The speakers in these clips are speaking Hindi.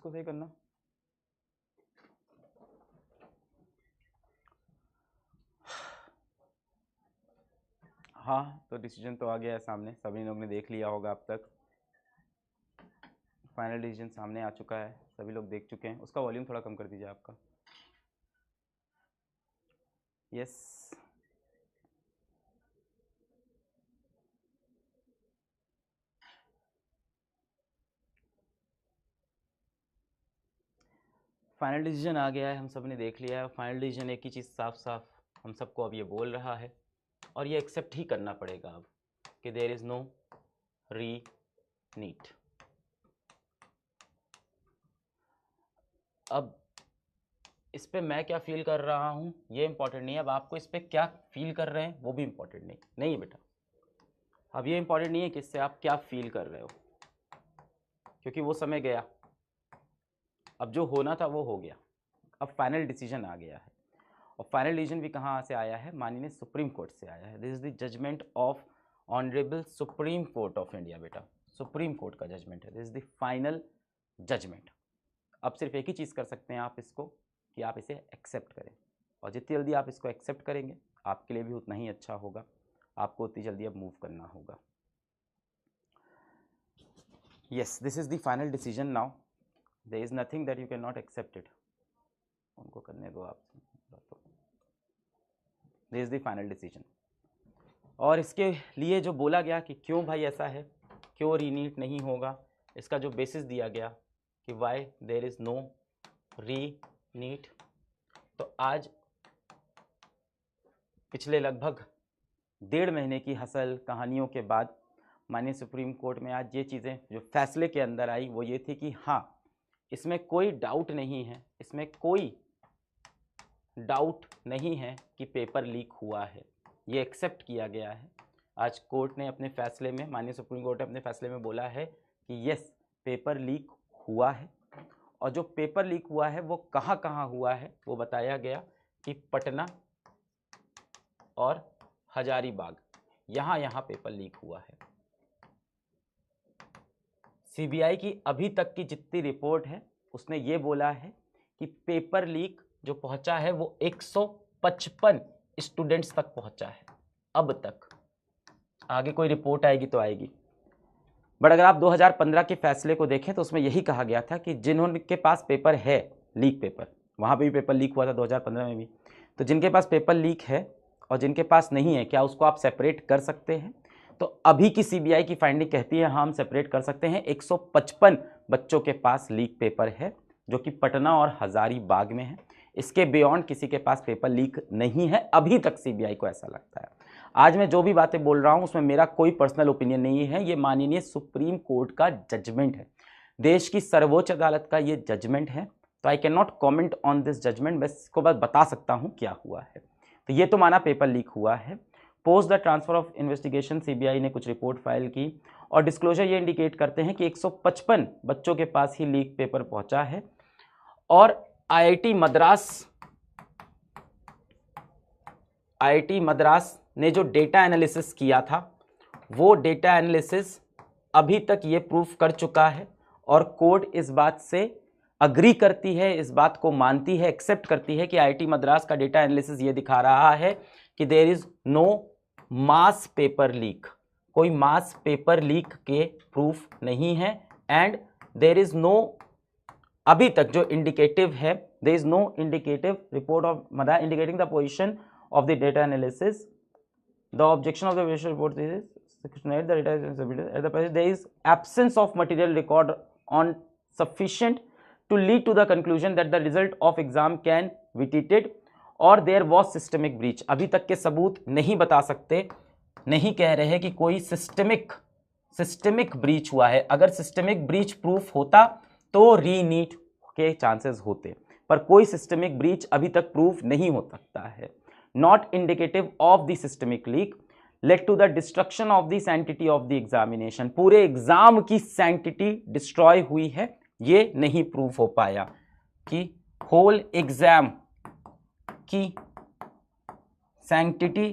इसको सही करना। हाँ, तो डिसीजन तो आ गया है सामने, सभी लोग ने देख लिया होगा अब तक। फाइनल डिसीजन सामने आ चुका है, सभी लोग देख चुके हैं। उसका वॉल्यूम थोड़ा कम कर दीजिए आपका। यस, फाइनल डिसीजन आ गया है, हम सब ने देख लिया है। फाइनल डिसीजन एक ही चीज़ साफ साफ हम सबको अब ये बोल रहा है, और ये एक्सेप्ट ही करना पड़ेगा अब, कि देयर इज़ नो री नीट। अब इस पे मैं क्या फील कर रहा हूँ ये इंपॉर्टेंट नहीं है, अब आपको इस पे क्या फील कर रहे हैं वो भी इंपॉर्टेंट नहीं है बेटा। अब ये इंपॉर्टेंट नहीं है कि इससे आप क्या फील कर रहे हो, क्योंकि वो समय गया, अब जो होना था वो हो गया। अब फाइनल डिसीजन आ गया है, और फाइनल डिसीजन भी कहाँ से आया है? माननीय सुप्रीम कोर्ट से आया है। This is the judgement of honourable Supreme Court of India बेटा, सुप्रीम कोर्ट का जजमेंट है। This is the final judgement. अब सिर्फ एक ही चीज़ कर सकते हैं आप इसको, कि आप इसे एक्सेप्ट करें, और जितनी जल्दी आप इसको एक्सेप्ट करेंगे आपके लिए भी उतना ही अच्छा होगा, आपको उतनी जल्दी अब मूव करना होगा। Yes, this is the final decision now, there is nothing that you can not accept it. उनको करने दो आप, this is the final decision. और इसके लिए जो बोला गया कि क्यों भाई ऐसा है, क्यों रीनीट नहीं होगा, इसका जो बेसिस दिया गया कि why there is no re NEET, तो आज पिछले लगभग 1.5 महीने की हसल कहानियों के बाद माननीय सुप्रीम कोर्ट में आज ये चीज़ें जो फैसले के अंदर आई वो ये थी कि हाँ, इसमें कोई डाउट नहीं है, इसमें कोई डाउट नहीं है कि पेपर लीक हुआ है, ये एक्सेप्ट किया गया है। आज कोर्ट ने अपने फैसले में, माननीय सुप्रीम कोर्ट ने अपने फैसले में बोला है कि यस, पेपर लीक हुआ है, और जो पेपर लीक हुआ है वो कहाँ कहाँ हुआ है वो बताया गया कि पटना और हजारीबाग, यहाँ पेपर लीक हुआ है। सीबीआई की अभी तक की जितनी रिपोर्ट है उसने ये बोला है कि पेपर लीक जो पहुंचा है वो 155 स्टूडेंट्स तक पहुंचा है अब तक। आगे कोई रिपोर्ट आएगी तो आएगी, बट अगर आप 2015 के फैसले को देखें तो उसमें यही कहा गया था कि जिनके पास पेपर है लीक पेपर, वहाँ पे भी पेपर लीक हुआ था 2015 में भी, तो जिनके पास पेपर लीक है और जिनके पास नहीं है, क्या उसको आप सेपरेट कर सकते हैं? तो अभी की सीबीआई की फाइंडिंग कहती है हाँ, हम सेपरेट कर सकते हैं। 155 बच्चों के पास लीक पेपर है जो कि पटना और हजारीबाग में है, इसके बियॉन्ड किसी के पास पेपर लीक नहीं है, अभी तक सीबीआई को ऐसा लगता है। आज मैं जो भी बातें बोल रहा हूं उसमें मेरा कोई पर्सनल ओपिनियन नहीं है, ये माननीय सुप्रीम कोर्ट का जजमेंट है, देश की सर्वोच्च अदालत का ये जजमेंट है, तो I can not comment on this judgement, बस इसको बस बता सकता हूं क्या हुआ है। तो ये तो माना पेपर लीक हुआ है। Post the transfer of investigation CBI ने कुछ रिपोर्ट फाइल की और डिस्क्लोजर ये इंडिकेट करते हैं कि 155 बच्चों के पास ही लीक पेपर पहुंचा है, और आईआईटी मद्रास ने जो डेटा एनालिसिस किया था वो डेटा एनालिसिस अभी तक ये प्रूफ कर चुका है, और कोर्ट इस बात से अग्री करती है, इस बात को मानती है, एक्सेप्ट करती है कि आईआईटी मद्रास का डेटा एनालिसिस ये दिखा रहा है कि there is no mass paper leak, कोई मास पेपर लीक के प्रूफ नहीं है, एंड देयर इज नो, अभी तक जो इंडिकेटिव है, there is no indicative report of Madras indicating the position of the data analysis. The objection of the report is the data is submitted at the present there is absence of material record on sufficient to lead to the conclusion that the result of exam can be treated or there was systemic breach. अभी तक के सबूत नहीं बता सकते, नहीं कह रहे कि कोई सिस्टमिक ब्रीच हुआ है। अगर सिस्टमिक ब्रीच प्रूफ होता तो रीनीट के चांसेस होते, पर कोई सिस्टमिक ब्रीच अभी तक प्रूफ नहीं हो सकता है। Not indicative of the systemic leak led to the destruction of the sanctity of the examination. पूरे एग्जाम की सैंक्टिटी डिस्ट्रॉय हुई है, ये नहीं प्रूफ हो पाया कि होल एग्जाम की सैंक्टिटी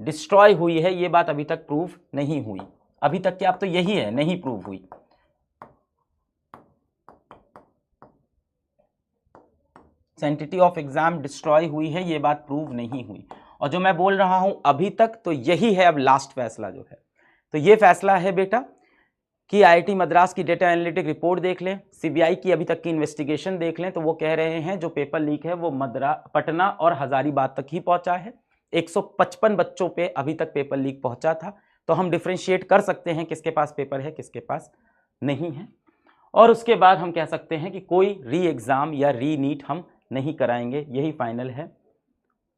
डिस्ट्रॉय हुई है, ये बात अभी तक प्रूफ नहीं हुई। अभी तक क्या आप तो यही है, नहीं प्रूफ हुई। सेंटिटी ऑफ एग्जाम डिस्ट्रॉय हुई है, ये बात प्रूव नहीं हुई। और जो मैं बोल रहा हूं अभी तक, तो यही है अब लास्ट फैसला जो है। तो ये फैसला है बेटा कि आईआईटी मद्रास की डेटा एनालिटिक रिपोर्ट देख लें, सीबीआई की अभी तक की इन्वेस्टिगेशन देख लें, तो वो कह रहे हैं जो पेपर लीक है वो पटना और हजारीबाग तक ही पहुंचा है। 155 बच्चों पे अभी तक पेपर लीक पहुंचा था। तो हम डिफ्रेंशिएट कर सकते हैं किसके पास पेपर है, किसके पास नहीं है। और उसके बाद हम कह सकते हैं कि कोई री एग्जाम या री नीट हम नहीं कराएंगे, यही फाइनल है।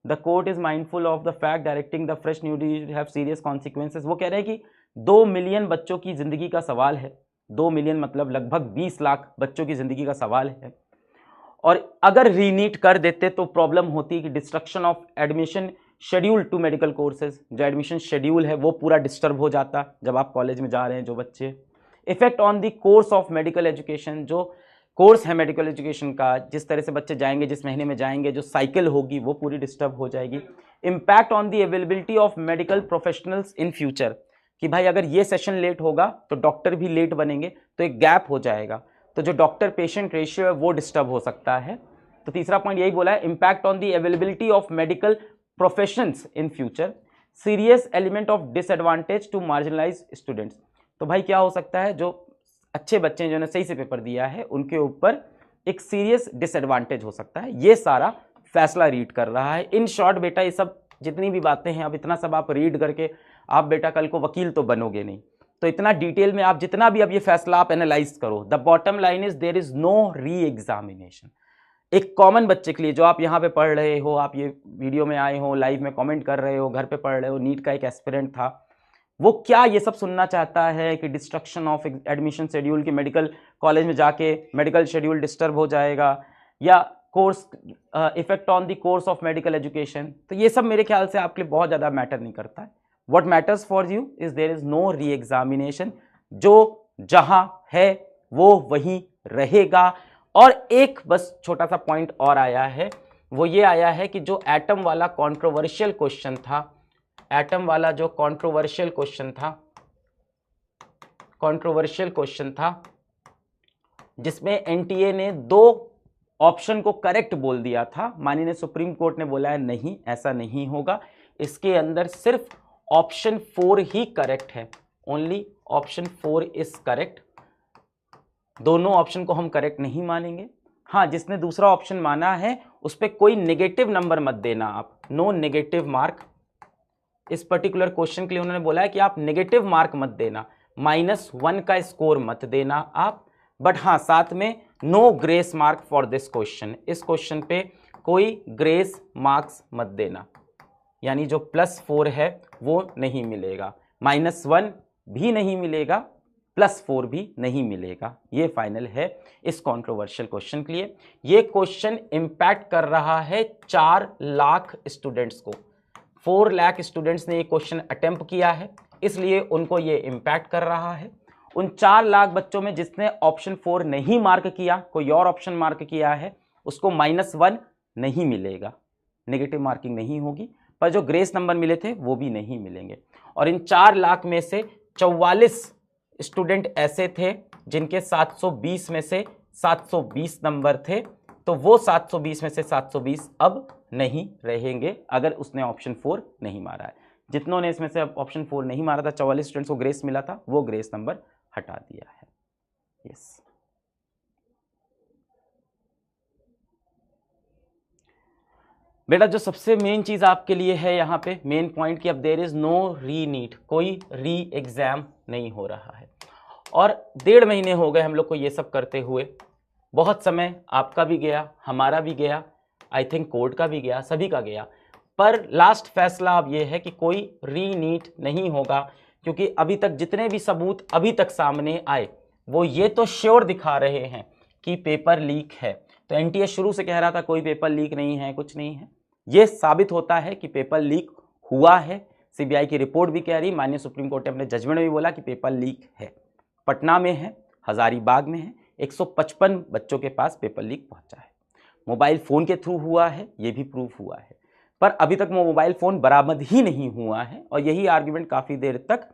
The court is mindful of the fact directing the fresh new have serious consequences. वो कह रहे हैं कि 2 मिलियन बच्चों की जिंदगी का सवाल है। 2 मिलियन मतलब लगभग 20 लाख बच्चों की जिंदगी का सवाल है। और अगर रीनीट कर देते तो प्रॉब्लम होती कि destruction of admission schedule to medical courses, जो एडमिशन शेड्यूल है वो पूरा डिस्टर्ब हो जाता जब आप कॉलेज में जा रहे हैं जो बच्चे। Effect on the course of medical education, जो कोर्स है मेडिकल एजुकेशन का, जिस तरह से बच्चे जाएंगे, जिस महीने में जाएंगे, जो साइकिल होगी वो पूरी डिस्टर्ब हो जाएगी। Impact on the availability of medical professionals in future, कि भाई अगर ये सेशन लेट होगा तो डॉक्टर भी लेट बनेंगे, तो एक गैप हो जाएगा, तो जो डॉक्टर पेशेंट रेशियो है वो डिस्टर्ब हो सकता है। तो तीसरा पॉइंट यही बोला है, impact on the availability of medical professions in future, serious element of disadvantage to marginalise students. तो भाई क्या हो सकता है, जो अच्छे बच्चे हैं जिन्होंने सही से पेपर दिया है उनके ऊपर एक सीरियस डिसएडवांटेज हो सकता है। ये सारा फैसला रीड कर रहा है। इन शॉर्ट बेटा ये सब जितनी भी बातें हैं, अब इतना सब आप रीड करके आप बेटा कल को वकील तो बनोगे नहीं, तो इतना डिटेल में आप जितना भी अब ये फैसला आप एनालाइज करो। The bottom line is there is no re examination. एक कॉमन बच्चे के लिए जो आप यहाँ पे पढ़ रहे हो, आप ये वीडियो में आए हो, लाइव में कमेंट कर रहे हो, घर पे पढ़ रहे हो, नीट का एक एस्पिरेंट था, वो क्या ये सब सुनना चाहता है कि डिस्ट्रक्शन ऑफ एडमिशन शेड्यूल, की मेडिकल कॉलेज में जाके मेडिकल शेड्यूल डिस्टर्ब हो जाएगा, या course effect on the course of medical education. तो ये सब मेरे ख्याल से आपके लिए बहुत ज़्यादा मैटर नहीं करता है। What matters for you is there is no re examination, जो जहां है वो वहीं रहेगा। और एक बस छोटा सा पॉइंट और आया है, वो ये आया है कि जो एटम वाला कंट्रोवर्शियल क्वेश्चन था, एटम वाला जो कंट्रोवर्शियल क्वेश्चन था जिसमें एनटीए ने 2 ऑप्शन को करेक्ट बोल दिया था, माननीय सुप्रीम कोर्ट ने बोला है नहीं, ऐसा नहीं होगा, इसके अंदर सिर्फ ऑप्शन 4 ही करेक्ट है, ओनली ऑप्शन 4 इज करेक्ट। दोनों ऑप्शन को हम करेक्ट नहीं मानेंगे। हाँ, जिसने दूसरा ऑप्शन माना है उस पर कोई नेगेटिव नंबर मत देना आप, नो नेगेटिव मार्क। इस पर्टिकुलर क्वेश्चन के लिए उन्होंने बोला है कि आप नेगेटिव मार्क मत देना, -1 का स्कोर मत देना आप, बट हाँ साथ में no grace mark for this question, इस क्वेश्चन पे कोई ग्रेस मार्क्स मत देना, यानी जो +4 है वो नहीं मिलेगा, -1 भी नहीं मिलेगा, +4 भी नहीं मिलेगा। ये फाइनल है इस कंट्रोवर्शियल क्वेश्चन के लिए। ये क्वेश्चन इंपैक्ट कर रहा है 4 लाख स्टूडेंट्स को। 4 लाख स्टूडेंट्स ने ये क्वेश्चन अटेम्प्ट किया है, इसलिए उनको ये इंपैक्ट कर रहा है। उन 4 लाख बच्चों में जिसने ऑप्शन 4 नहीं मार्क किया, कोई और ऑप्शन मार्क किया है, उसको -1 नहीं मिलेगा, नेगेटिव मार्किंग नहीं होगी, पर जो ग्रेस नंबर मिले थे वो भी नहीं मिलेंगे। और इन 4 लाख में से 44 स्टूडेंट ऐसे थे जिनके 720 में से 720 नंबर थे, तो वो 720 में से 720 अब नहीं रहेंगे अगर उसने ऑप्शन 4 नहीं मारा है। जितनों ने इसमें से अब ऑप्शन 4 नहीं मारा था, 44 स्टूडेंट्स को ग्रेस मिला था, वो ग्रेस नंबर हटा दिया है। यस, बेटा जो सबसे मेन चीज आपके लिए है यहाँ पे मेन पॉइंट कि अब देयर इज नो री नीट, कोई री एग्जाम नहीं हो रहा है। और 1.5 महीने हो गए हम लोग को ये सब करते हुए, बहुत समय आपका भी गया, हमारा भी गया, आई थिंक कोर्ट का भी गया, सभी का गया, पर लास्ट फैसला अब ये है कि कोई री नीट नहीं होगा, क्योंकि अभी तक जितने भी सबूत अभी तक सामने आए वो ये तो श्योर दिखा रहे हैं कि पेपर लीक है। तो एनटीए शुरू से कह रहा था कोई पेपर लीक नहीं है, कुछ नहीं है, ये साबित होता है कि पेपर लीक हुआ है। सीबीआई की रिपोर्ट भी कह रही, माननीय सुप्रीम कोर्ट ने अपने जजमेंट में भी बोला कि पेपर लीक है, पटना में है, हजारीबाग में है, 155 बच्चों के पास पेपर लीक पहुंचा है। मोबाइल फ़ोन के थ्रू हुआ है, ये भी प्रूफ हुआ है, पर अभी तक वो मोबाइल फ़ोन बरामद ही नहीं हुआ है। और यही आर्ग्यूमेंट काफ़ी देर तक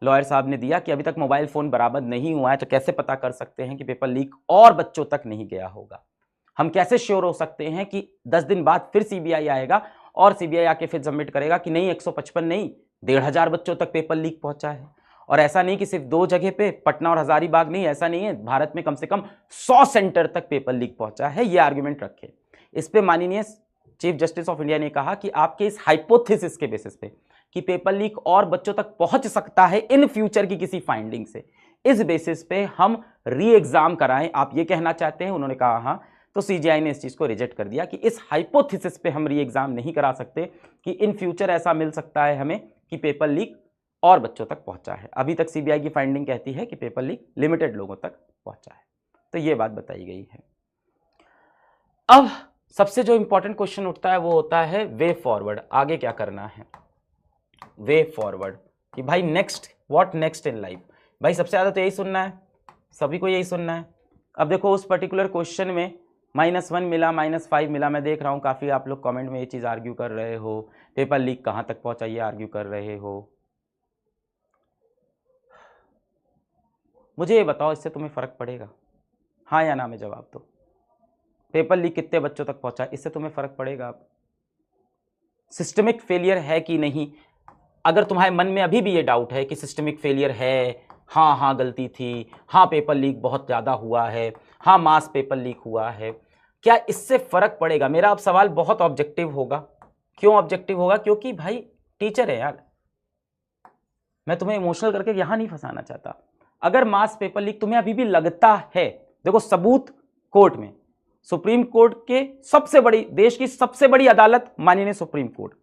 लॉयर साहब ने दिया कि अभी तक मोबाइल फ़ोन बरामद नहीं हुआ है, तो कैसे पता कर सकते हैं कि पेपर लीक और बच्चों तक नहीं गया होगा। हम कैसे श्योर हो सकते हैं कि 10 दिन बाद फिर सीबीआई आएगा और सीबीआई आके फिर सबमिट करेगा कि नहीं 155 नहीं 1,500 बच्चों तक पेपर लीक पहुंचा है। और ऐसा नहीं कि सिर्फ 2 जगह पे, पटना और हजारीबाग नहीं, ऐसा नहीं है, भारत में कम से कम 100 सेंटर तक पेपर लीक पहुंचा है। ये आर्गुमेंट रखे। इस पे माननीय चीफ जस्टिस ऑफ इंडिया ने कहा कि आपके इस हाइपोथेसिस के बेसिस पे कि पेपर लीक और बच्चों तक पहुंच सकता है इन फ्यूचर की किसी फाइंडिंग से, इस बेसिस पे हम री एग्जाम कराएं, आप ये कहना चाहते हैं? उन्होंने कहा हाँ। तो सीजीआई ने इस चीज को रिजेक्ट कर दिया कि इस हाइपोथेसिस पे हम री एग्जाम नहीं करा सकते कि इन फ्यूचर ऐसा मिल सकता है हमें कि पेपर लीक और बच्चों तक पहुंचा है। अभी तक सीबीआई की फाइंडिंग कहती है कि पेपर लीक लिमिटेड लोगों तक पहुंचा है। तो ये बात बताई गई है। अब सबसे जो इंपॉर्टेंट क्वेश्चन उठता है वो होता है वे फॉरवर्ड, आगे क्या करना है। वे फॉरवर्ड कि भाई next, what next in life. भाई सबसे ज्यादा तो यही सुनना है, सभी को यही सुनना है। अब देखो उस पर्टिकुलर क्वेश्चन में -1 मिला, -5 मिला। मैं देख रहा हूं काफी आप लोग कमेंट में ये चीज आर्ग्यू कर रहे हो, पेपर लीक कहां तक पहुंचा ये आर्ग्यू कर रहे हो। मुझे ये बताओ इससे तुम्हें फर्क पड़ेगा? हाँ या ना में जवाब दो। पेपर लीक कितने बच्चों तक पहुंचा, इससे तुम्हें फर्क पड़ेगा? सिस्टमिक फेलियर है कि नहीं? अगर तुम्हारे मन में अभी भी ये डाउट है कि सिस्टमिक फेलियर है, हाँ गलती थी, हाँ पेपर लीक बहुत ज़्यादा हुआ है, हाँ मास पेपर लीक हुआ है, क्या इससे फर्क पड़ेगा? मेरा अब सवाल बहुत ऑब्जेक्टिव होगा। क्यों ऑब्जेक्टिव होगा? क्योंकि भाई टीचर है यार, मैं तुम्हें इमोशनल करके यहां नहीं फंसाना चाहता। अगर मास पेपर लीक तुम्हें अभी भी लगता है, देखो सबूत कोर्ट में, सुप्रीम कोर्ट के सबसे बड़ी, देश की सबसे बड़ी अदालत माननीय सुप्रीम कोर्ट,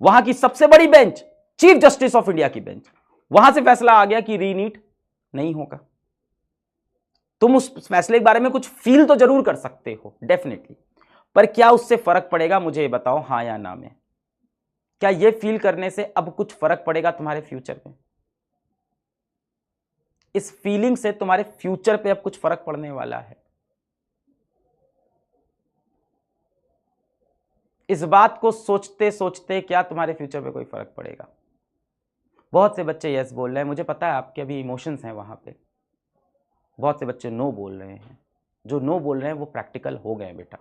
वहां की सबसे बड़ी bench chief justice of India की बेंच, वहां से फैसला आ गया कि रीनीट नहीं होगा। तुम उस फैसले के बारे में कुछ फील तो जरूर कर सकते हो डेफिनेटली, पर क्या उससे फर्क पड़ेगा? मुझे बताओ हाँ या ना में। क्या ये फील करने से अब कुछ फर्क पड़ेगा तुम्हारे फ्यूचर पे? इस फीलिंग से तुम्हारे फ्यूचर पे अब कुछ फर्क पड़ने वाला है? इस बात को सोचते सोचते क्या तुम्हारे फ्यूचर पे कोई फर्क पड़ेगा? बहुत से बच्चे यस बोल रहे हैं, मुझे पता है आपके अभी इमोशंस हैं वहां पे। बहुत से बच्चे नो बोल रहे हैं। जो नो बोल रहे हैं वो प्रैक्टिकल हो गए बेटा,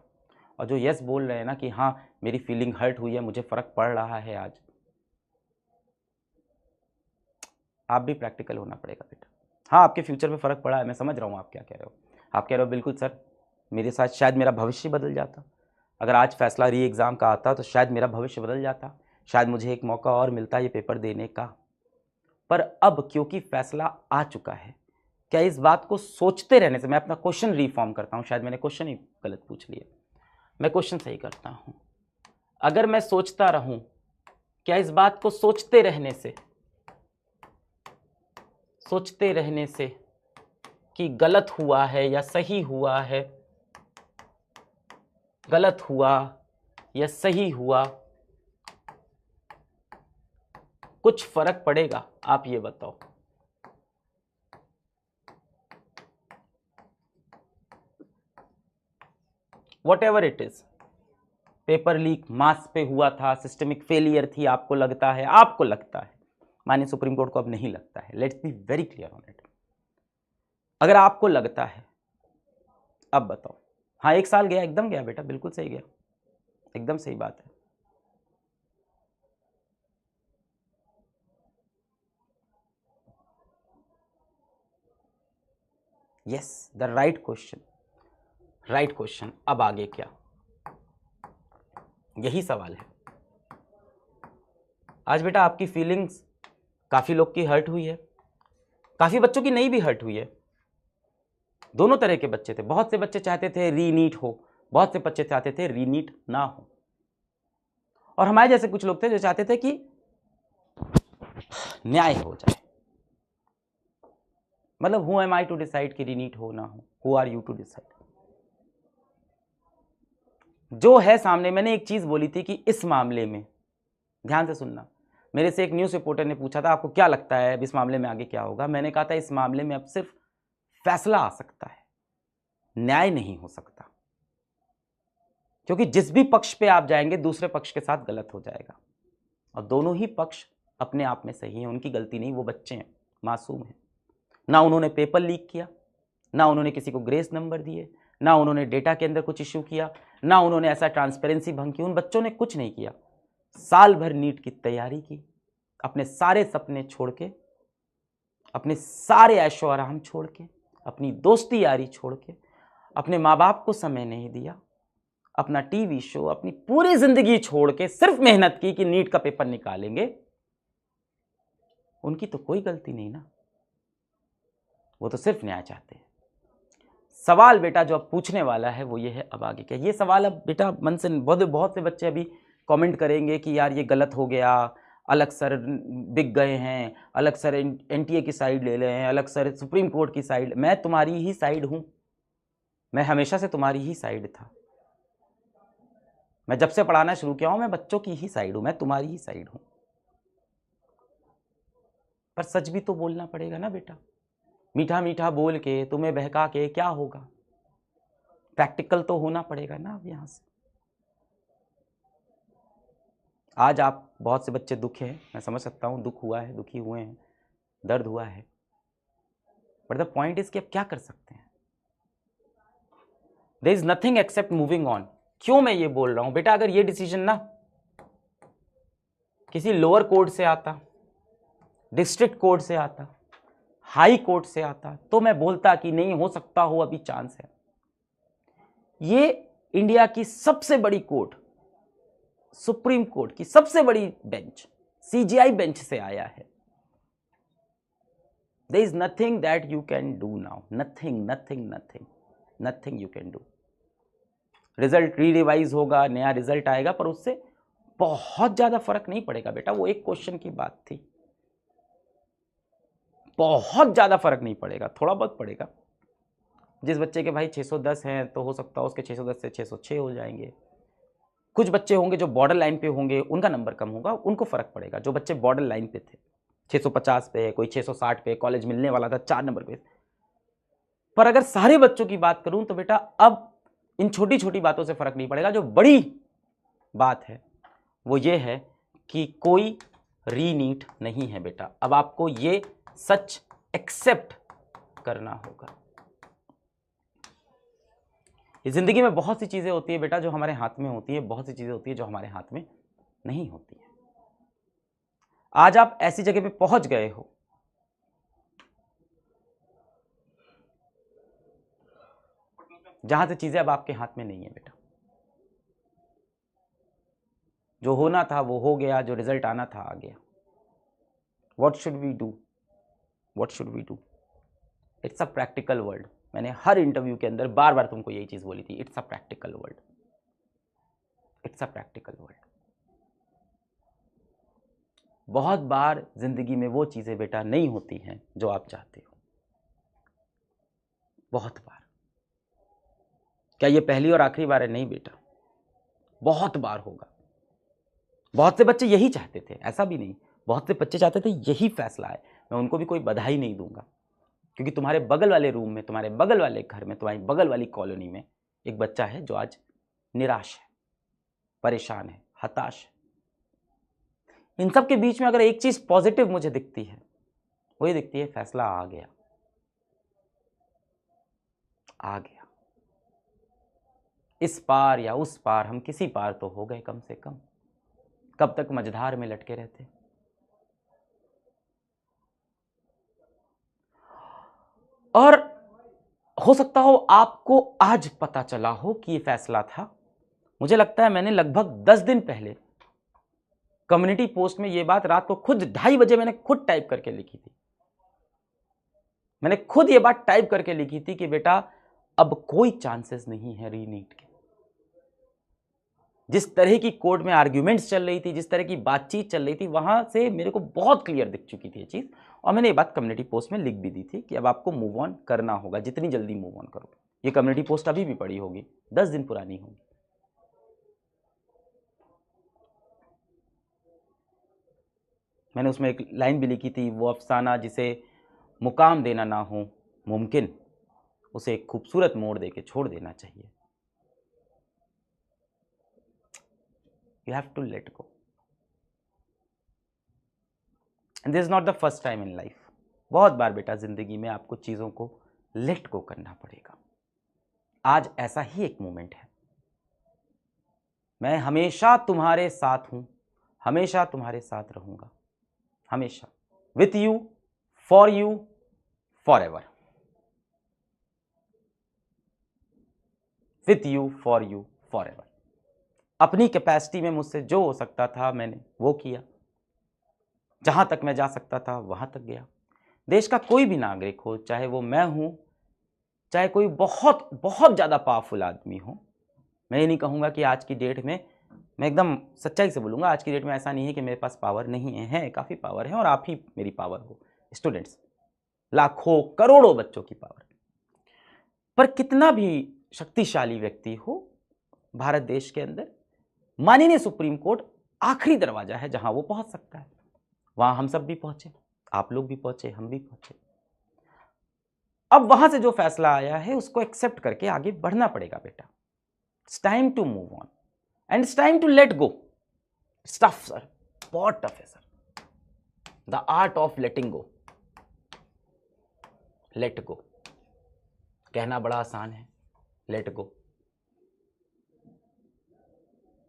और जो यस बोल रहे हैं ना कि हाँ मेरी फीलिंग हर्ट हुई है, मुझे फर्क पड़ रहा है, आज आप भी प्रैक्टिकल होना पड़ेगा बेटा। हाँ आपके फ्यूचर पे फर्क पड़ा है, मैं समझ रहा हूँ आप क्या कह रहे हो। आप कह रहे हो बिल्कुल सर, मेरे साथ शायद मेरा भविष्य बदल जाता, अगर आज फैसला री एग्ज़ाम का आता तो शायद मेरा भविष्य बदल जाता, शायद मुझे एक मौका और मिलता ये पेपर देने का। पर अब क्योंकि फैसला आ चुका है, क्या इस बात को सोचते रहने से, मैं अपना क्वेश्चन रिफॉर्म करता हूँ, शायद मैंने क्वेश्चन ही गलत पूछ लिया, मैं क्वेश्चन सही करता हूँ। अगर मैं सोचता रहूं, क्या इस बात को सोचते रहने से कि गलत हुआ है या सही हुआ है, गलत हुआ या सही हुआ, कुछ फर्क पड़ेगा? आप ये बताओ। Whatever it is, paper leak mass पे हुआ था, सिस्टमिक फेलियर थी, आपको लगता है माननीय सुप्रीम कोर्ट को अब नहीं लगता है, let's be very clear on it. अगर आपको लगता है, अब बताओ। हाँ 1 साल गया, एकदम गया बेटा, बिल्कुल सही गया, एकदम सही बात है। Yes the right question. अब आगे क्या, यही सवाल है। आज बेटा आपकी फीलिंग्स काफी लोग की हर्ट हुई है, काफी बच्चों की नहीं भी हर्ट हुई है, दोनों तरह के बच्चे थे। बहुत से बच्चे चाहते थे रीनीट हो, बहुत से बच्चे चाहते थे रीनीट ना हो, और हमारे जैसे कुछ लोग थे जो चाहते थे कि न्याय हो जाए। मतलब who am I to decide कि रीनीट हो ना हो, who are you to decide? जो है सामने। मैंने एक चीज बोली थी कि इस मामले में, ध्यान से सुनना, मेरे से एक न्यूज़ रिपोर्टर ने पूछा था आपको क्या लगता है अब इस मामले में आगे क्या होगा। मैंने कहा था इस मामले में अब सिर्फ फैसला आ सकता है, न्याय नहीं हो सकता, क्योंकि जिस भी पक्ष पे आप जाएंगे दूसरे पक्ष के साथ गलत हो जाएगा, और दोनों ही पक्ष अपने आप में सही हैं, उनकी गलती नहीं, वो बच्चे हैं, मासूम हैं, ना उन्होंने पेपर लीक किया, ना उन्होंने किसी को ग्रेस नंबर दिए, ना उन्होंने डेटा के अंदर कुछ इश्यू किया, ना उन्होंने ऐसा ट्रांसपेरेंसी भंग की। उन बच्चों ने कुछ नहीं किया, साल भर नीट की तैयारी की, अपने सारे सपने छोड़ के, अपने सारे ऐशो आराम छोड़ के, अपनी दोस्ती यारी छोड़ के, अपने माँ बाप को समय नहीं दिया, अपना टीवी शो, अपनी पूरी जिंदगी छोड़ के सिर्फ मेहनत की कि नीट का पेपर निकालेंगे। उनकी तो कोई गलती नहीं ना, वो तो सिर्फ न्याय चाहते हैं। सवाल बेटा जो अब पूछने वाला है वो ये है, अब आगे क्या। ये सवाल अब बेटा मन से बहुत से बच्चे अभी कमेंट करेंगे कि यार ये गलत हो गया, अलग सर बिक गए हैं, अलग सर एनटीए की साइड ले रहे हैं, अलग सर सुप्रीम कोर्ट की साइड। मैं तुम्हारी ही साइड हूं, मैं हमेशा से तुम्हारी ही साइड था। मैं जब से पढ़ाना शुरू किया हूं मैं बच्चों की ही साइड हूं, मैं तुम्हारी ही साइड हूं। पर सच भी तो बोलना पड़ेगा ना बेटा, मीठा मीठा बोल के तुम्हें बहका के क्या होगा, प्रैक्टिकल तो होना पड़ेगा ना। अब यहां से आज आप बहुत से बच्चे दुखी हैं, मैं समझ सकता हूं, दुख हुआ है, दुखी हुए हैं, दर्द हुआ है, बट द पॉइंट इज कि अब क्या कर सकते हैं। There is nothing except moving on. क्यों मैं ये बोल रहा हूं बेटा, अगर ये डिसीजन ना किसी लोअर कोर्ट से आता, डिस्ट्रिक्ट कोर्ट से आता, हाई कोर्ट से आता, तो मैं बोलता कि नहीं हो सकता हो, अभी चांस है। ये इंडिया की सबसे बड़ी कोर्ट, सुप्रीम कोर्ट की सबसे बड़ी बेंच, सीजीआई बेंच से आया है। There is nothing that you can do now, nothing nothing nothing nothing you can do. Result re revise होगा, नया रिजल्ट आएगा, पर उससे बहुत ज्यादा फर्क नहीं पड़ेगा बेटा। वो एक क्वेश्चन की बात थी, बहुत ज्यादा फर्क नहीं पड़ेगा, थोड़ा बहुत पड़ेगा। जिस बच्चे के भाई 610 हैं तो हो सकता है उसके 610 से 606 हो जाएंगे। कुछ बच्चे होंगे जो बॉर्डर लाइन पे होंगे, उनका नंबर कम होगा, उनको फर्क पड़ेगा। जो बच्चे बॉर्डर लाइन पे थे, 650 पे, कोई 660 पे, कॉलेज मिलने वाला था 4 नंबर पे। पर अगर सारे बच्चों की बात करूं तो बेटा अब इन छोटी छोटी बातों से फर्क नहीं पड़ेगा। जो बड़ी बात है वो ये है कि कोई रीनीट नहीं है बेटा। अब आपको ये सच एक्सेप्ट करना होगा। इस जिंदगी में बहुत सी चीजें होती है बेटा जो हमारे हाथ में होती है, बहुत सी चीजें होती है जो हमारे हाथ में नहीं होती है। आज आप ऐसी जगह पे पहुंच गए हो जहां से चीजें अब आपके हाथ में नहीं है बेटा। जो होना था वो हो गया, जो रिजल्ट आना था आ गया। What should we do, what should we do. It's a practical world. मैंने हर इंटरव्यू के अंदर बार बार तुमको यही चीज बोली थी, it's a practical world, it's a practical world. बहुत बार जिंदगी में वो चीजें बेटा नहीं होती हैं जो आप चाहते हो, बहुत बार। क्या ये पहली और आखिरी बार है? नहीं बेटा, बहुत बार होगा। बहुत से बच्चे यही चाहते थे, ऐसा भी नहीं, बहुत से बच्चे चाहते थे यही फैसला है। मैं उनको भी कोई बधाई नहीं दूंगा, क्योंकि तुम्हारे बगल वाले रूम में, तुम्हारे बगल वाले घर में, तुम्हारी बगल वाली कॉलोनी में एक बच्चा है जो आज निराश है, परेशान है, हताश है। इन सब के बीच में अगर एक चीज पॉजिटिव मुझे दिखती है, वो ये दिखती है, फैसला आ गया, आ गया। इस पार या उस पार, हम किसी पार तो हो गए कम से कम। कब तक मझधार में लटके रहते। और हो सकता हो आपको आज पता चला हो कि ये फैसला था। मुझे लगता है मैंने लगभग 10 दिन पहले कम्युनिटी पोस्ट में ये बात रात को खुद 2:30 बजे मैंने खुद टाइप करके लिखी थी। मैंने खुद ये बात टाइप करके लिखी थी कि बेटा अब कोई चांसेस नहीं है रीनीट के। जिस तरह की कोर्ट में आर्ग्यूमेंट्स चल रही थी, जिस तरह की बातचीत चल रही थी, वहां से मेरे को बहुत क्लियर दिख चुकी थी ये चीज। और मैंने ये बात कम्युनिटी पोस्ट में लिख भी दी थी कि अब आपको मूव ऑन करना होगा, जितनी जल्दी मूव ऑन करो। ये कम्युनिटी पोस्ट अभी भी पड़ी होगी, 10 दिन पुरानी होगी। मैंने उसमें एक लाइन भी लिखी थी, वो अफसाना जिसे मुकाम देना ना हो मुमकिन, उसे एक खूबसूरत मोड़ देके छोड़ देना चाहिए। You have to let go, and this is not the first time in life. बहुत बार बेटा जिंदगी में आपको चीजों को लेट गो करना पड़ेगा। आज ऐसा ही एक मोमेंट है। मैं हमेशा तुम्हारे साथ हूं, हमेशा तुम्हारे साथ रहूंगा, हमेशा, with you, for ever, with you, for ever. अपनी कैपेसिटी में मुझसे जो हो सकता था मैंने वो किया, जहां तक मैं जा सकता था वहां तक गया। देश का कोई भी नागरिक हो, चाहे वो मैं हूं, चाहे कोई बहुत बहुत ज़्यादा पावरफुल आदमी हो, मैं ये नहीं कहूँगा कि आज की डेट में, मैं एकदम सच्चाई से बोलूँगा, आज की डेट में ऐसा नहीं है कि मेरे पास पावर नहीं है, काफ़ी पावर है, और आप ही मेरी पावर हो, स्टूडेंट्स, लाखों करोड़ों बच्चों की पावर। पर कितना भी शक्तिशाली व्यक्ति हो, भारत देश के अंदर माननीय सुप्रीम कोर्ट आखिरी दरवाजा है जहां वो पहुंच सकता है। वहां हम सब भी पहुंचे, आप लोग भी पहुंचे, हम भी पहुंचे। अब वहां से जो फैसला आया है उसको एक्सेप्ट करके आगे बढ़ना पड़ेगा बेटा। It's time to move on and it's time to let go. Tough sir, बहुत टफ है sir. The art of letting go. Let go कहना बड़ा आसान है, लेट गो।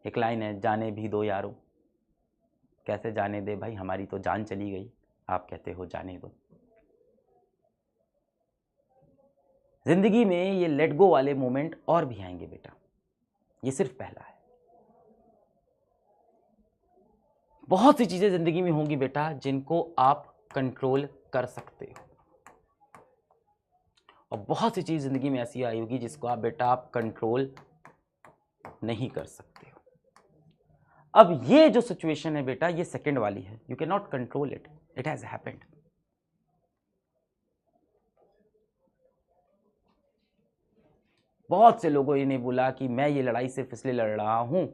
एक लाइन है, जाने भी दो यारो। कैसे जाने दे भाई, हमारी तो जान चली गई, आप कहते हो जाने दो। जिंदगी में ये लेट गो वाले मोमेंट और भी आएंगे बेटा, ये सिर्फ पहला है। बहुत सी चीजें जिंदगी में होंगी बेटा जिनको आप कंट्रोल कर सकते हो, और बहुत सी चीज जिंदगी में ऐसी आई होगी जिसको आप बेटा आप कंट्रोल नहीं कर सकते हो। अब ये जो सिचुएशन है बेटा, ये सेकंड वाली है, you can not control it, it has happened. बहुत से लोगों ने बोला कि मैं ये लड़ाई सिर्फ इसलिए लड़ रहा हूं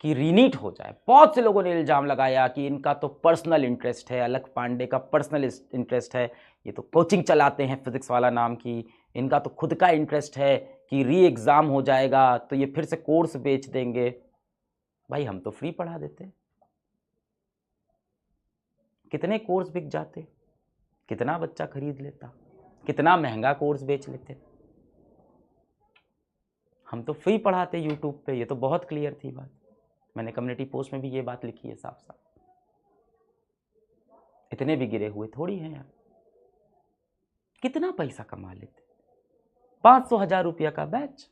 कि रीनीट हो जाए। बहुत से लोगों ने इल्जाम लगाया कि इनका तो पर्सनल इंटरेस्ट है, अलख पांडे का पर्सनल इंटरेस्ट है, ये तो कोचिंग चलाते हैं फिजिक्स वाला नाम की, इनका तो खुद का इंटरेस्ट है कि री एग्जाम हो जाएगा तो ये फिर से कोर्स बेच देंगे। भाई हम तो फ्री पढ़ा देते, कितने कोर्स बिक जाते, कितना बच्चा खरीद लेता, कितना महंगा कोर्स बेच लेते। हम तो फ्री पढ़ाते यूट्यूब पे, ये तो बहुत क्लियर थी बात। मैंने कम्युनिटी पोस्ट में भी ये बात लिखी है साफ साफ। इतने भी गिरे हुए थोड़ी हैं यार, कितना पैसा कमा लेते। 500,000 रुपया का बैच,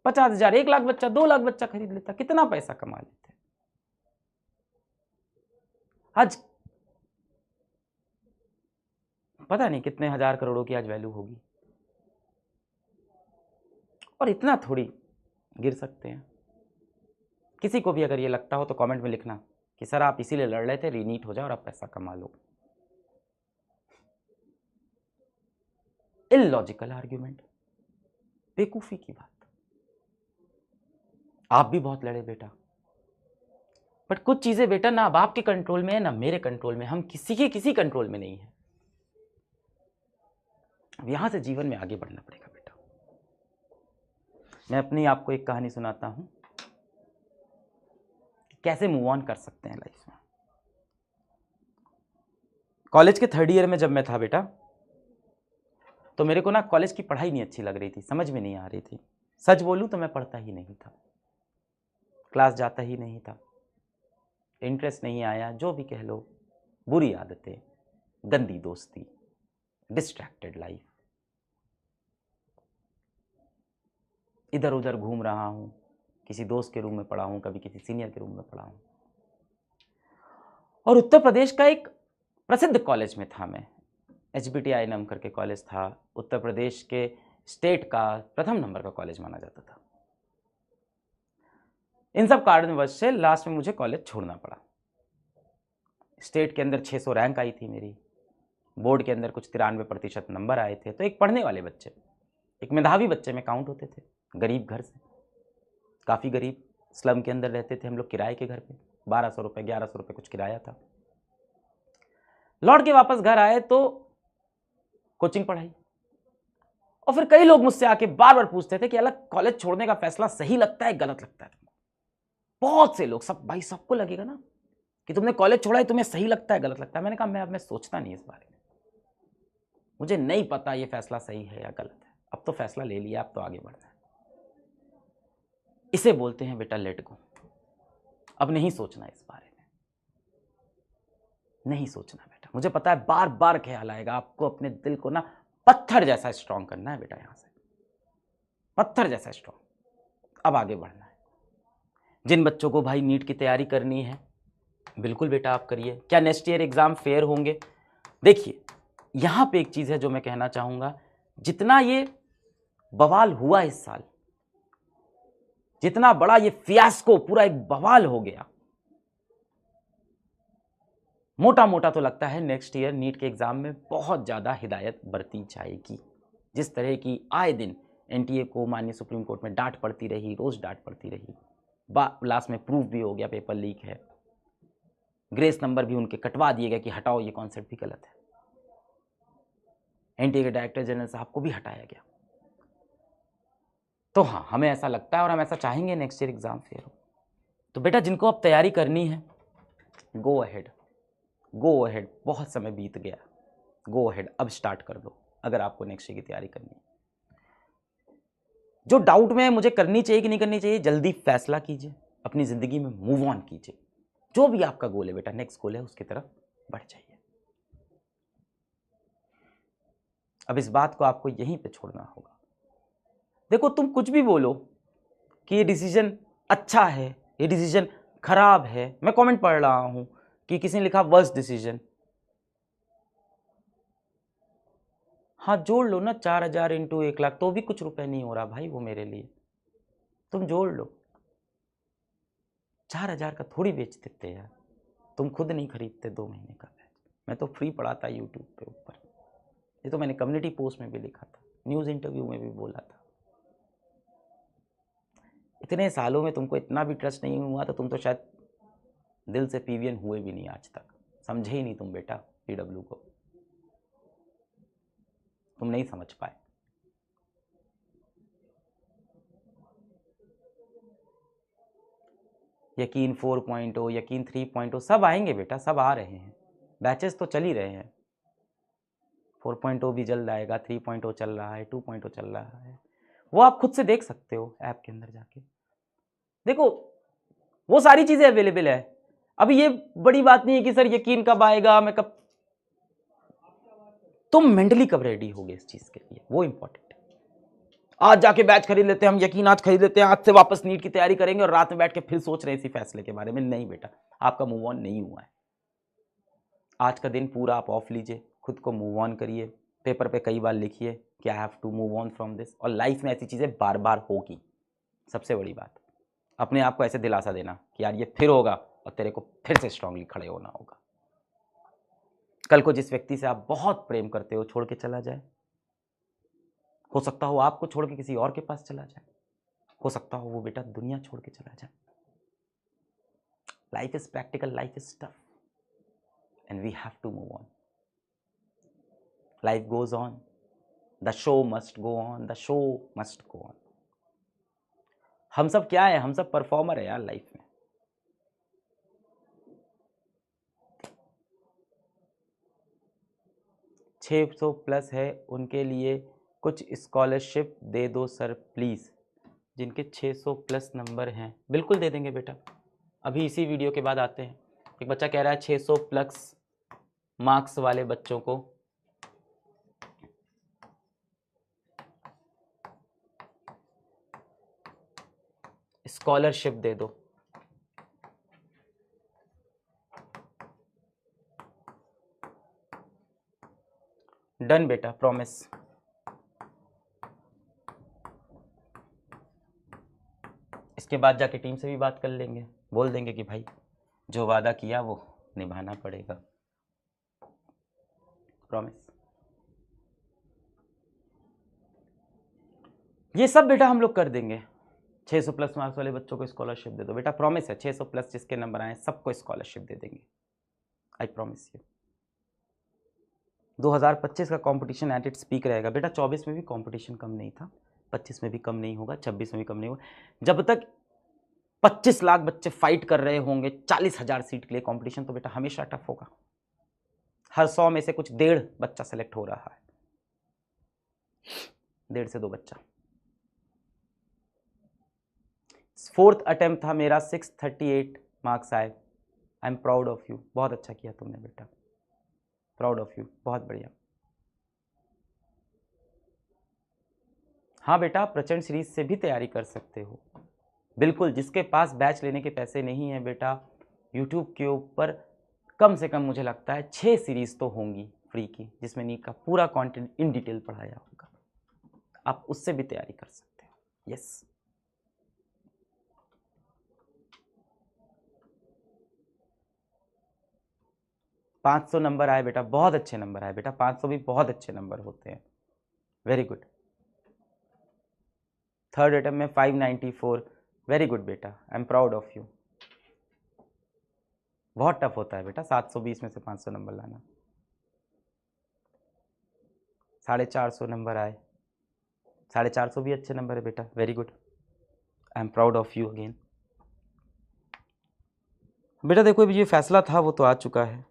50,000, 1 लाख बच्चा, 2 लाख बच्चा खरीद लेता, कितना पैसा कमा लेते। आज पता नहीं कितने हजार करोड़ों की आज वैल्यू होगी, और इतना थोड़ी गिर सकते हैं। किसी को भी अगर ये लगता हो तो कमेंट में लिखना कि सर आप इसीलिए लड़ रहे थे, रीनीट हो जाए और आप पैसा कमा लो। इलॉजिकल आर्ग्यूमेंट, बेवकूफी की बात। आप भी बहुत लड़े बेटा, बट कुछ चीजें बेटा ना अब आपके कंट्रोल में है ना मेरे कंट्रोल में, हम किसी कंट्रोल में नहीं है। अब यहां से जीवन में आगे बढ़ना पड़ेगा बेटा। मैं अपनी आपको एक कहानी सुनाता हूं, कैसे मूव ऑन कर सकते हैं लाइफ में। कॉलेज के 3rd ईयर में जब मैं था बेटा, तो मेरे को ना कॉलेज की पढ़ाई नहीं अच्छी लग रही थी, समझ में नहीं आ रही थी। सच बोलूं तो मैं पढ़ता ही नहीं था, क्लास जाता ही नहीं था, इंटरेस्ट नहीं आया, जो भी कह लो। बुरी आदतें, गंदी दोस्ती, डिस्ट्रैक्टेड लाइफ, इधर उधर घूम रहा हूं, किसी दोस्त के रूम में पढ़ा हूं, कभी किसी सीनियर के रूम में पढ़ा हूं। और उत्तर प्रदेश का एक प्रसिद्ध कॉलेज में था मैं, HBTI नाम करके कॉलेज था, उत्तर प्रदेश के स्टेट का प्रथम नंबर का कॉलेज माना जाता था। इन सब कारणवश से लास्ट में मुझे कॉलेज छोड़ना पड़ा। स्टेट के अंदर 600 रैंक आई थी मेरी, बोर्ड के अंदर कुछ 93% नंबर आए थे। तो एक पढ़ने वाले बच्चे, एक मेधावी बच्चे में काउंट होते थे, गरीब घर से, काफ़ी गरीब, स्लम के अंदर रहते थे हम लोग, किराए के घर पे, 1200 रुपये 1100 रुपये कुछ किराया था। लौट के वापस घर आए तो कोचिंग पढ़ाई, और फिर कई लोग मुझसे आके बार बार पूछते थे कि अलग कॉलेज छोड़ने का फैसला सही लगता है गलत लगता है तुमको। बहुत से लोग, सब भाई सबको लगेगा ना कि तुमने कॉलेज छोड़ा है, तुम्हें सही लगता है गलत लगता है। मैंने कहा मैं सोचता नहीं इस बारे में, मुझे नहीं पता ये फैसला सही है या गलत है, अब तो फैसला ले लिया, अब तो आगे बढ़ना है। इसे बोलते हैं बेटा लेट गो। अब नहीं सोचना इस बारे में, नहीं सोचना बेटा। मुझे पता है बार बार ख्याल आएगा, आपको अपने दिल को ना पत्थर जैसा स्ट्रांग करना है बेटा, यहां से पत्थर जैसा स्ट्रांग। अब आगे बढ़ना है। जिन बच्चों को भाई नीट की तैयारी करनी है, बिल्कुल बेटा आप करिए। क्या नेक्स्ट ईयर एग्जाम फेयर होंगे? देखिए यहां पे एक चीज है जो मैं कहना चाहूंगा, जितना ये बवाल हुआ इस साल, जितना बड़ा ये फियास्को, पूरा एक बवाल हो गया, मोटा मोटा तो लगता है नेक्स्ट ईयर नीट के एग्जाम में बहुत ज्यादा हिदायत बरती जाएगी। जिस तरह की आए दिन एनटीए को माननीय सुप्रीम कोर्ट में डांट पड़ती रही, रोज डांट पड़ती रही, लास्ट में प्रूफ भी हो गया पेपर लीक है, ग्रेस नंबर भी उनके कटवा दिए गए कि हटाओ, ये कॉन्सेप्ट भी गलत है। एनटीए के डायरेक्टर जनरल साहब को भी हटाया गया। तो हाँ, हमें ऐसा लगता है और हम ऐसा चाहेंगे नेक्स्ट ईयर एग्जाम फेयर हो। तो बेटा जिनको अब तैयारी करनी है, गो अहेड, गो अहेड। बहुत समय बीत गया, गो अहेड, अब स्टार्ट कर दो अगर आपको नेक्स्ट ईयर की तैयारी करनी है। जो डाउट में मुझे करनी चाहिए कि नहीं करनी चाहिए, जल्दी फैसला कीजिए, अपनी जिंदगी में मूव ऑन कीजिए। जो भी आपका गोल है बेटा, नेक्स्ट गोल है, उसकी तरफ बढ़ जाइए। अब इस बात को आपको यहीं पे छोड़ना होगा। देखो तुम कुछ भी बोलो कि ये डिसीजन अच्छा है, ये डिसीजन खराब है। मैं कमेंट पढ़ रहा हूं कि किसी ने लिखा वर्स्ट डिसीजन। हाँ जोड़ लो ना, 4000 इंटू 1 लाख, तो भी कुछ रुपए नहीं हो रहा भाई वो मेरे लिए। तुम जोड़ लो, 4000 का थोड़ी बेच देते यार। तुम खुद नहीं खरीदते 2 महीने का बैच, मैं तो फ्री पढ़ाता यूट्यूब पे ऊपर। ये तो मैंने कम्युनिटी पोस्ट में भी लिखा था, न्यूज़ इंटरव्यू में भी बोला था। इतने सालों में तुमको इतना भी ट्रस्ट नहीं हुआ तो तुम तो शायद दिल से पीवीएन हुए भी नहीं आज तक। समझे ही नहीं तुम बेटा पीडब्ल्यू को, तुम नहीं समझ पाए। यकीन 4.0, यकीन 3.0 सब आएंगे बेटा, सब आ रहे हैं, बैचेस तो चल ही रहे हैं। 4.0 भी जल्द आएगा, 3.0 चल रहा है, 2.0 चल रहा है, वो आप खुद से देख सकते हो ऐप के अंदर जाके। देखो वो सारी चीजें अवेलेबल है। अभी ये बड़ी बात नहीं है कि सर यकीन कब आएगा, मैं कब, तुम मेंटली कब रेडी होगे इस चीज के लिए, वो इंपॉर्टेंट है। आज जाके बैच खरीद लेते हैं हम, यकीन आज खरीद लेते हैं, आज से वापस नीट की तैयारी करेंगे और रात में बैठ के फिर सोच रहे हैं इसी फैसले के बारे में। नहीं बेटा, आपका मूव ऑन नहीं हुआ है। आज का दिन पूरा आप ऑफ लीजिए, खुद को मूव ऑन करिए, पेपर पे कई बार लिखिए कि I have to move on from this. और लाइफ में ऐसी चीजें बार बार होगी। सबसे बड़ी बात, अपने आप को ऐसे दिलासा देना कि यार ये फिर होगा और तेरे को फिर से स्ट्रांगली खड़े होना होगा। कल को जिस व्यक्ति से आप बहुत प्रेम करते हो छोड़ के चला जाए, हो सकता हो आपको छोड़ के किसी और के पास चला जाए, हो सकता हो वो बेटा दुनिया छोड़ के चला जाए। Life is practical, life is tough and we have to move on. Life goes on, the show must go on, the show must go on. हम सब क्या है, हम सब परफॉर्मर है यार लाइफ में। $600+ है, उनके लिए कुछ स्कॉलरशिप दे दो सर प्लीज़। जिनके 600+ नंबर हैं बिल्कुल दे देंगे बेटा। अभी इसी वीडियो के बाद आते हैं। एक बच्चा कह रहा है 600+ मार्क्स वाले बच्चों को स्कॉलरशिप दे दो। डन बेटा, प्रॉमिस। इसके बाद जाके टीम से भी बात कर लेंगे, बोल देंगे कि भाई जो वादा किया वो निभाना पड़ेगा, प्रॉमिस। ये सब बेटा हम लोग कर देंगे। 600+ मार्क्स वाले बच्चों को स्कॉलरशिप दे दो बेटा, प्रॉमिस है। 600+ जिसके नंबर आए सबको स्कॉलरशिप दे देंगे, आई प्रॉमिस यू। 2025 का कंपटीशन एट इट्स पीक रहेगा बेटा। 24 में भी कंपटीशन कम नहीं था, 25 में भी कम नहीं होगा, 26 में भी कम नहीं होगा। जब तक 25 लाख बच्चे फाइट कर रहे होंगे 40,000 सीट के लिए कंपटीशन, तो बेटा हमेशा टफ होगा। हर 100 में से कुछ 1.5 बच्चा सेलेक्ट हो रहा है, 1.5 से 2 बच्चा। 4th अटेम्प्ट था मेरा, 638 मार्क्स आए। I am proud of you, बहुत अच्छा किया तुमने बेटा, प्राउड ऑफ यू, बहुत बढ़िया। हाँ बेटा, आप प्रचंड सीरीज से भी तैयारी कर सकते हो, बिल्कुल। जिसके पास बैच लेने के पैसे नहीं हैं बेटा, यूट्यूब के ऊपर कम से कम मुझे लगता है 6 सीरीज तो होंगी फ्री की, जिसमें नीट का पूरा कंटेंट इन डिटेल पढ़ाया होगा, आप उससे भी तैयारी कर सकते हो। यस, $500 नंबर आए बेटा, बहुत अच्छे नंबर आए बेटा, 500 भी बहुत अच्छे नंबर होते हैं, वेरी गुड। 3rd अटेम्प्ट में 594, वेरी गुड बेटा, I am proud of you. बहुत टफ होता है बेटा 720 में से 500 नंबर लाना। 450 नंबर आए, 450 भी अच्छे नंबर है बेटा, very good, I am proud of you again. बेटा देखो, ये फैसला था वो तो आ चुका है,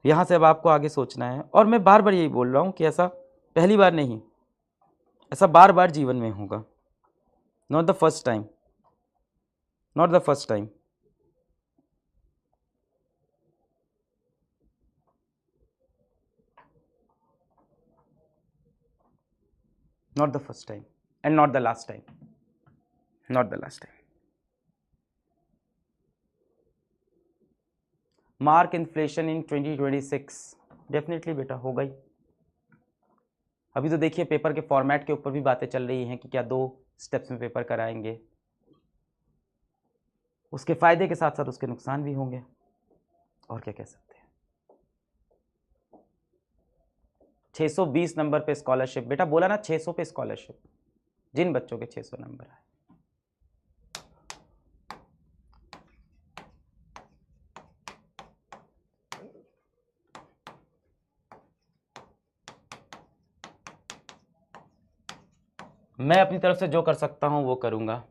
यहाँ से अब आपको आगे सोचना है। और मैं बार बार यही बोल रहा हूँ कि ऐसा पहली बार नहीं, ऐसा बार बार जीवन में होगा, not the first time, not the first time. Not the first time and not the last time, not the last time. Mark inflation in 2026, definitely बेटा होगा ही। अभी तो देखिए पेपर के फॉर्मेट के ऊपर भी बातें चल रही हैं कि क्या 2 स्टेप्स में पेपर कराएंगे, उसके फायदे के साथ साथ उसके नुकसान भी होंगे, और क्या कह सकते हैं। 620 नंबर पे स्कॉलरशिप, बेटा बोला ना 600 पे स्कॉलरशिप, जिन बच्चों के 600 नंबर आए। मैं अपनी तरफ से जो कर सकता हूं वो करूंगा।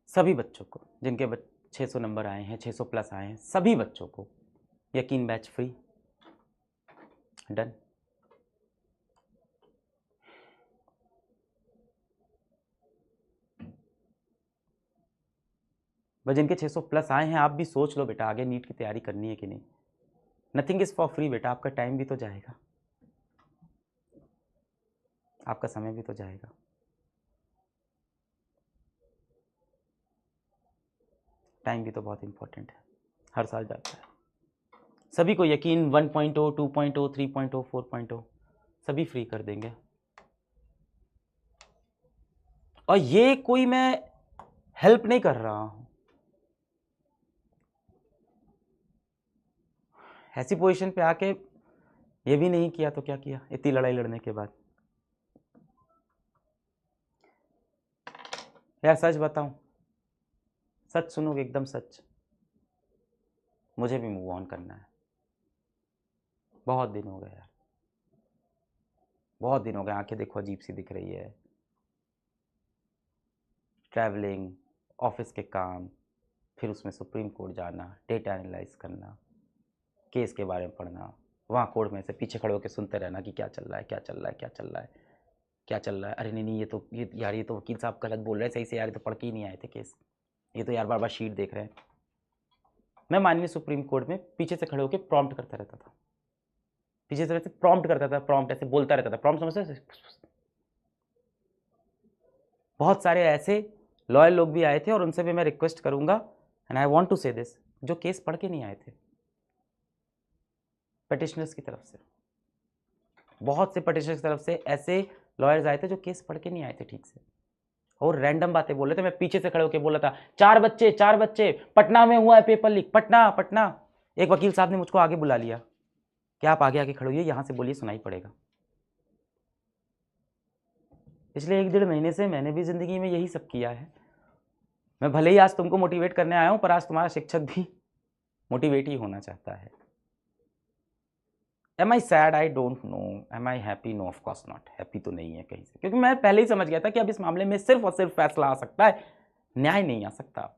सभी बच्चों को जिनके 600 नंबर आए हैं, 600 प्लस आए हैं, सभी बच्चों को यकीन बैच फ्री, डन। बस जिनके 600 प्लस आए हैं, आप भी सोच लो बेटा आगे नीट की तैयारी करनी है कि नहीं। नथिंग इज फॉर फ्री बेटा, आपका टाइम भी तो जाएगा, आपका समय भी तो जाएगा। टाइम भी तो बहुत इंपॉर्टेंट है, हर साल जाता है। सभी को यकीन 1.0, 2.0, 3.0, 4.0 सभी फ्री कर देंगे। और ये कोई मैं हेल्प नहीं कर रहा हूं, ऐसी पोजीशन पे आके ये भी नहीं किया तो क्या किया इतनी लड़ाई लड़ने के बाद। यार सच बताऊं, सच सुनोगे एकदम सच, मुझे भी मूव ऑन करना है। बहुत दिन हो गए यार, बहुत दिन हो गए, आंखें देखो अजीब सी दिख रही है, ट्रैवलिंग, ऑफिस के काम, फिर उसमें सुप्रीम कोर्ट जाना, डेटा एनालाइज करना, केस के बारे में पढ़ना, वहाँ कोर्ट में से पीछे खड़े होकर सुनते रहना कि क्या चल रहा है, क्या चल रहा है, क्या चल रहा है, क्या चल रहा है। अरे नहीं नहीं, ये तो यार ये तो वकील साहब गलत बोल रहे हैं, सही से यार ये तो पढ़ के ही नहीं आए थे केस, ये तो यार बार बार शीट देख रहे हैं। मैं माननीय सुप्रीम कोर्ट में पीछे से खड़े होकर प्रॉम्प्ट करता रहता था, पीछे से प्रॉम्प्ट करता था, प्रॉम्प्ट ऐसे बोलता रहता था, प्रॉम्प्ट समझते। बहुत सारे ऐसे लॉयर लोग भी आए थे और उनसे भी मैं रिक्वेस्ट करूंगा, एंड आई वांट टू से दिस, जो केस पढ़ के नहीं आए थे पिटिशनर्स की तरफ से, बहुत से पिटिशनर्स की तरफ से ऐसे लॉयर्स आए थे जो केस पढ़ के नहीं आए थे ठीक से, और रैंडम बातें बोल रहे थे। मैं पीछे से खड़े होकर बोला था 4 बच्चे पटना में हुआ है पेपर लीक, पटना। एक वकील साहब ने मुझको आगे बुला लिया कि आप आगे आके खड़े होइए, यहां से बोलिए, सुनाई पड़ेगा। पिछले 1-1.5 महीने से मैंने भी जिंदगी में यही सब किया है। मैं भले ही आज तुमको मोटिवेट करने आया हूं, पर आज तुम्हारा शिक्षक भी मोटिवेट ही होना चाहता है। Am I sad? I don't know. Am I happy? No, of course not. Happy तो नहीं है कहीं से, क्योंकि मैं पहले ही समझ गया था कि अब इस मामले में सिर्फ और सिर्फ फैसला आ सकता है, न्याय नहीं आ सकता।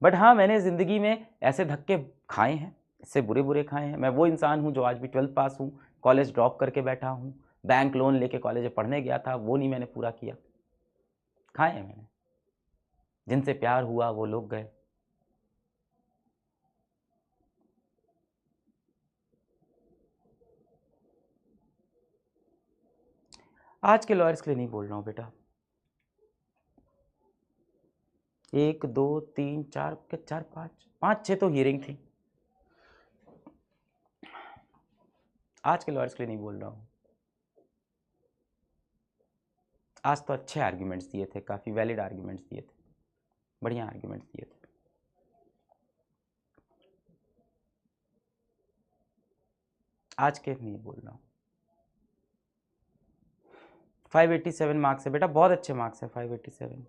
बट हाँ, मैंने ज़िंदगी में ऐसे धक्के खाए हैं, इससे बुरे बुरे खाए हैं। मैं वो इंसान हूँ जो आज भी 12th पास हूँ, कॉलेज ड्रॉप करके बैठा हूँ, बैंक लोन लेके कॉलेज में पढ़ने गया था, वो नहीं मैंने पूरा किया। खाए हैं मैंने। जिनसे प्यार हुआ वो लोग गए। आज के लॉयर्स के लिए नहीं बोल रहा हूँ बेटा। 1 2 3 4 के 4 5 6 तो हियरिंग थी। आज के लॉयर्स के लिए नहीं बोल रहा हूँ। आज तो अच्छे आर्ग्यूमेंट्स दिए थे, काफ़ी वैलिड आर्ग्यूमेंट्स दिए थे, बढ़िया आर्ग्यूमेंट्स दिए थे। आज के नहीं बोल रहा हूँ। 587 मार्क्स है बेटा, बहुत अच्छे मार्क्स है 587,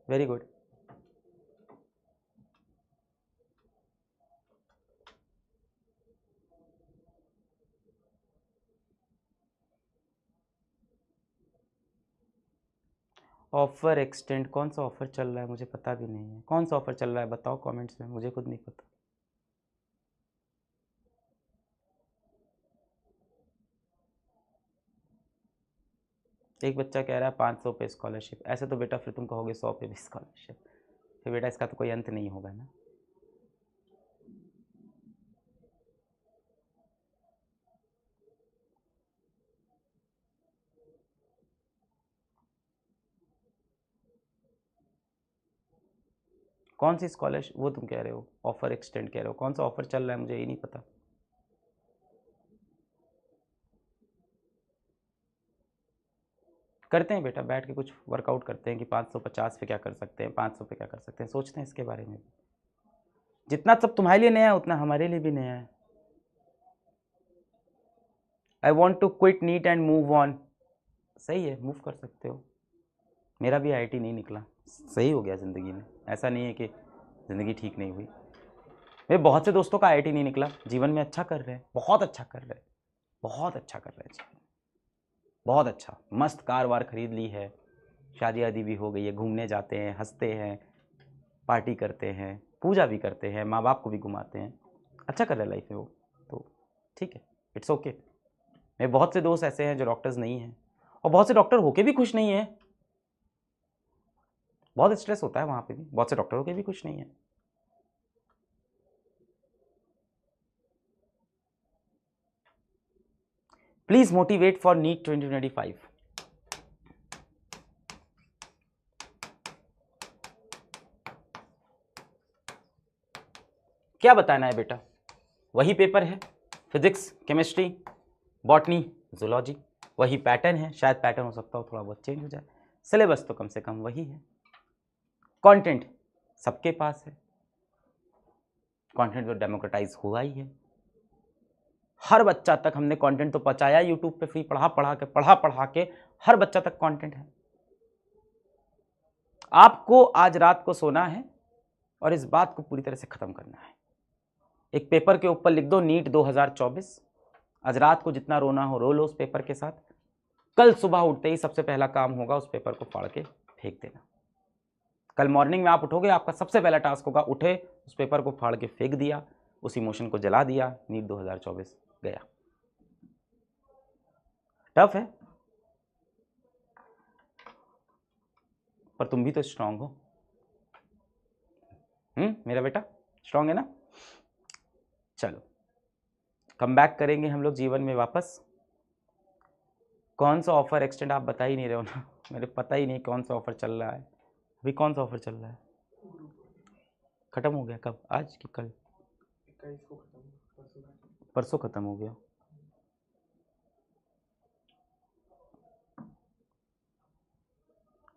वेरी गुड। Offer extend? कौन सा ऑफर चल रहा है मुझे पता भी नहीं है। कौन सा ऑफर चल रहा है बताओ कमेंट्स में, मुझे खुद नहीं पता। एक बच्चा कह रहा है 500 पे स्कॉलरशिप। ऐसे तो बेटा फिर तुम कहोगे 100 पे भी स्कॉलरशिप, फिर बेटा इसका तो कोई अंत नहीं होगा ना। कौन सी स्कॉलरशिप वो तुम कह रहे हो? ऑफर एक्सटेंड कह रहे हो? कौन सा ऑफर चल रहा है मुझे ये नहीं पता। करते हैं बेटा, बैठ के कुछ वर्कआउट करते हैं कि 550 पे क्या कर सकते हैं, 500 पे क्या कर सकते हैं, सोचते हैं इसके बारे में। जितना सब तुम्हारे लिए नया है उतना हमारे लिए भी नया है। I want to quit NEET and move on. सही है, मूव कर सकते हो। मेरा भी IIT नहीं निकला, सही हो गया ज़िंदगी में। ऐसा नहीं है कि ज़िंदगी ठीक नहीं हुई। मेरे बहुत से दोस्तों का IIT नहीं निकला, जीवन में अच्छा कर रहे हैं, बहुत अच्छा कर रहे हैं, बहुत अच्छा कर रहे हैं जीवन, बहुत अच्छा। मस्त कार वार खरीद ली है, शादी आदि भी हो गई है, घूमने जाते हैं, हंसते हैं, पार्टी करते हैं, पूजा भी करते हैं, माँ बाप को भी घुमाते हैं, अच्छा कर रहे हैं लाइफ में वो। तो ठीक है, इट्स ओके। मेरे बहुत से दोस्त ऐसे हैं जो डॉक्टर्स नहीं हैं, और बहुत से डॉक्टर होके भी खुश नहीं है। बहुत स्ट्रेस होता है वहाँ पे भी, बहुत से डॉक्टर होके भी खुश नहीं है। Please motivate for NEET 2025। क्या बताना है बेटा? वही पेपर है, फिजिक्स, केमिस्ट्री, बॉटनी, जूलॉजी, वही पैटर्न है। शायद पैटर्न हो सकता हो थोड़ा बहुत चेंज हो जाए, सिलेबस तो कम से कम वही है। कंटेंट सबके पास है, कंटेंट तो डेमोक्रेटाइज हुआ ही है। हर बच्चा तक हमने कंटेंट तो पहुंचाया यूट्यूब पे, फ्री पढ़ा के हर बच्चा तक कंटेंट है। आपको आज रात को सोना है और इस बात को पूरी तरह से खत्म करना है। एक पेपर के ऊपर लिख दो नीट 2024। आज रात को जितना रोना हो रो लो उस पेपर के साथ। कल सुबह उठते ही सबसे पहला काम होगा उस पेपर को फाड़ के फेंक देना। कल मॉर्निंग में आप उठोगे, आपका सबसे पहला टास्क होगा, उठे उस पेपर को फाड़ के फेंक दिया, उस इमोशन को जला दिया, नीट 2024 गया। टफ है, पर तुम भी तो स्ट्रांग हो। मेरा बेटा स्ट्रांग है ना। चलो कम बैक करेंगे हम लोग जीवन में वापस। कौन सा ऑफर एक्सटेंड आप बता ही नहीं रहे हो ना। मेरे पता ही नहीं कौन सा ऑफर चल रहा है अभी। कौन सा ऑफर चल रहा है? खत्म हो गया कब? आज की कल? 21 को खत्म, परसों खत्म हो गया।